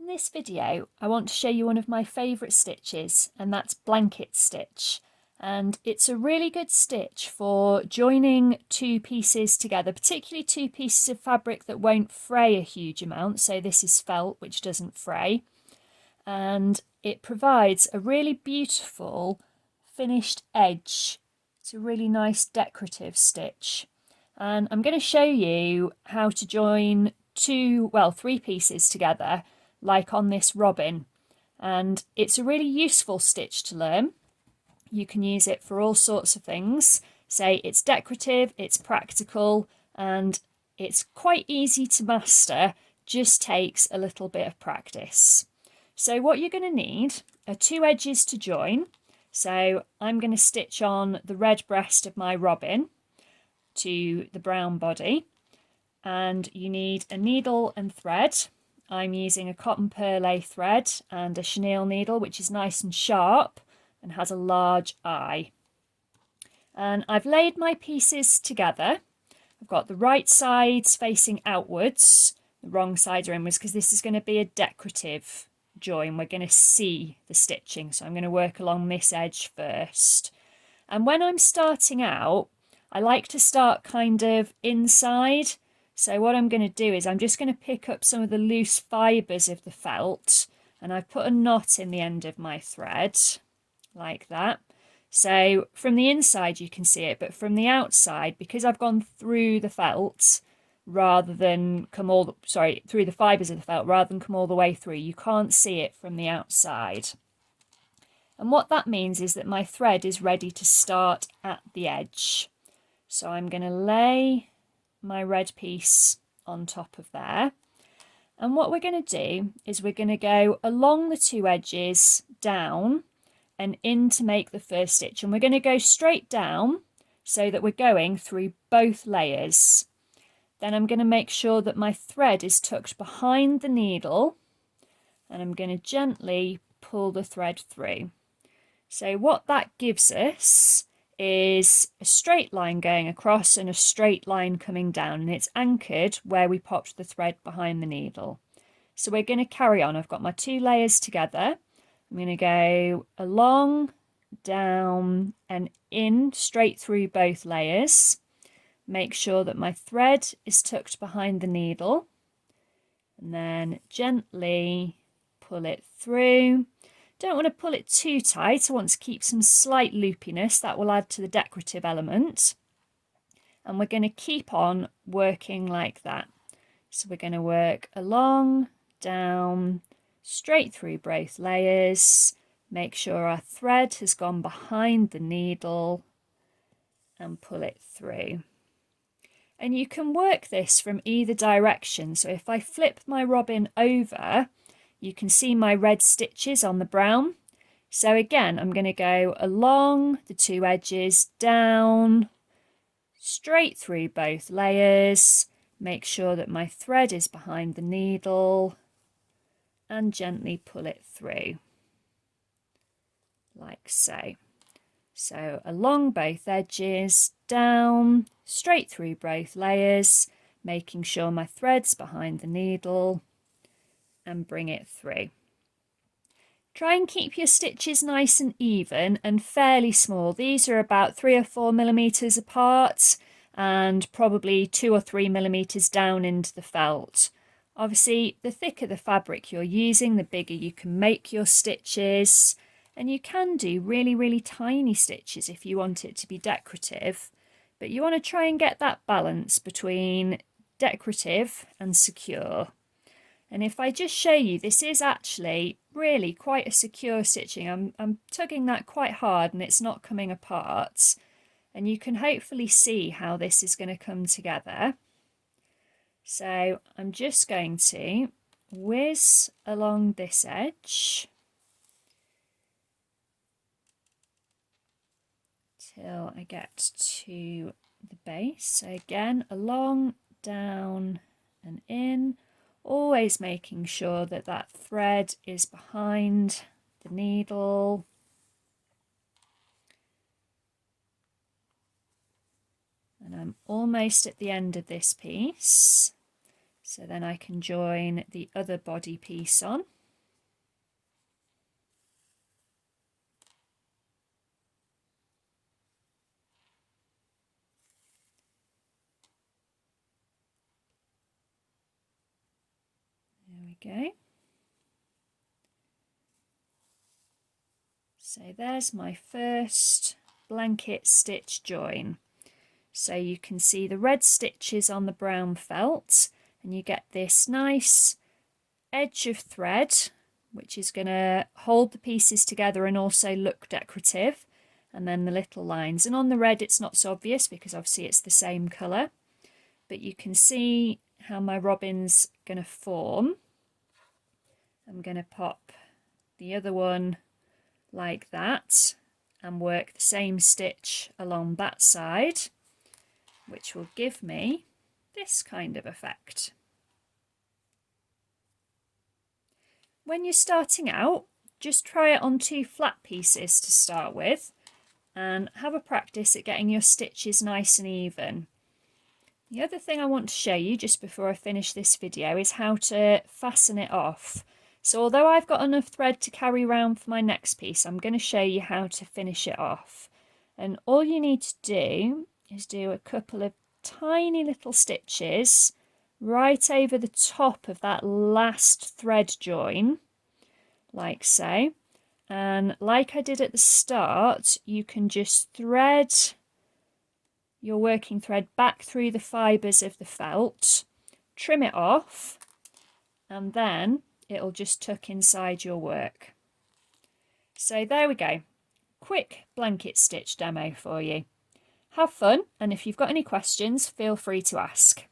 In this video, I want to show you one of my favourite stitches, and that's blanket stitch. And it's a really good stitch for joining two pieces together, particularly two pieces of fabric that won't fray a huge amount. So this is felt, which doesn't fray. And it provides a really beautiful finished edge. It's a really nice decorative stitch. And I'm going to show you how to join three pieces together, like on this robin. And it's a really useful stitch to learn. You can use it for all sorts of things. Say it's decorative, it's practical, and it's quite easy to master, just takes a little bit of practice. So what you're going to need are two edges to join. So I'm going to stitch on the red breast of my robin to the brown body, and you need a needle and thread. I'm using a cotton perlé thread and a chenille needle, which is nice and sharp and has a large eye. And I've laid my pieces together. I've got the right sides facing outwards, the wrong sides are inwards, because this is going to be a decorative join. We're going to see the stitching, so I'm going to work along this edge first. And when I'm starting out, I like to start kind of inside. So what I'm going to do is I'm just going to pick up some of the loose fibres of the felt, and I've put a knot in the end of my thread, like that. So from the inside you can see it, but from the outside, because I've gone through the felt rather than come through the fibres of the felt rather than come all the way through, you can't see it from the outside. And what that means is that my thread is ready to start at the edge. So I'm going to lay my red piece on top of there, and what we're going to do is we're going to go along the two edges down and in to make the first stitch, and we're going to go straight down so that we're going through both layers. Then I'm going to make sure that my thread is tucked behind the needle, and I'm going to gently pull the thread through. So what that gives us is a straight line going across and a straight line coming down, and it's anchored where we popped the thread behind the needle. So we're going to carry on. I've got my two layers together. I'm going to go along, down and in, straight through both layers. Make sure that my thread is tucked behind the needle, and then gently pull it through. Don't want to pull it too tight. I want to keep some slight loopiness. That will add to the decorative element. And we're going to keep on working like that. So we're going to work along, down, straight through both layers. Make sure our thread has gone behind the needle and pull it through. And you can work this from either direction. So if I flip my robin over, you can see my red stitches on the brown. So again, I'm going to go along the two edges, down, straight through both layers, make sure that my thread is behind the needle, and gently pull it through, like so. So along both edges, down, straight through both layers, making sure my thread's behind the needle, and bring it through. Try and keep your stitches nice and even and fairly small. These are about 3 or 4 millimeters apart and probably 2 or 3 millimeters down into the felt. Obviously, the thicker the fabric you're using, the bigger you can make your stitches, and you can do really, really tiny stitches if you want it to be decorative, but you want to try and get that balance between decorative and secure. And if I just show you, this is actually really quite a secure stitching. I'm tugging that quite hard and it's not coming apart. And you can hopefully see how this is going to come together. So I'm just going to whiz along this edge till I get to the base. So again, along, down and in. Always making sure that that thread is behind the needle. And I'm almost at the end of this piece. So then I can join the other body piece on. we go. So there's my first blanket stitch join. So you can see the red stitches on the brown felt, and you get this nice edge of thread, which is going to hold the pieces together and also look decorative. And then the little lines. And on the red, it's not so obvious because obviously it's the same colour. But you can see how my robin's going to form. I'm going to pop the other one like that and work the same stitch along that side, which will give me this kind of effect. When you're starting out, just try it on 2 flat pieces to start with and have a practice at getting your stitches nice and even. The other thing I want to show you just before I finish this video is how to fasten it off. So although I've got enough thread to carry around for my next piece, I'm going to show you how to finish it off. And all you need to do is do a couple of tiny little stitches right over the top of that last thread join, like so. And like I did at the start, you can just thread your working thread back through the fibres of the felt, trim it off, and then it'll just tuck inside your work. So there we go. Quick blanket stitch demo for you. Have fun, and if you've got any questions, feel free to ask.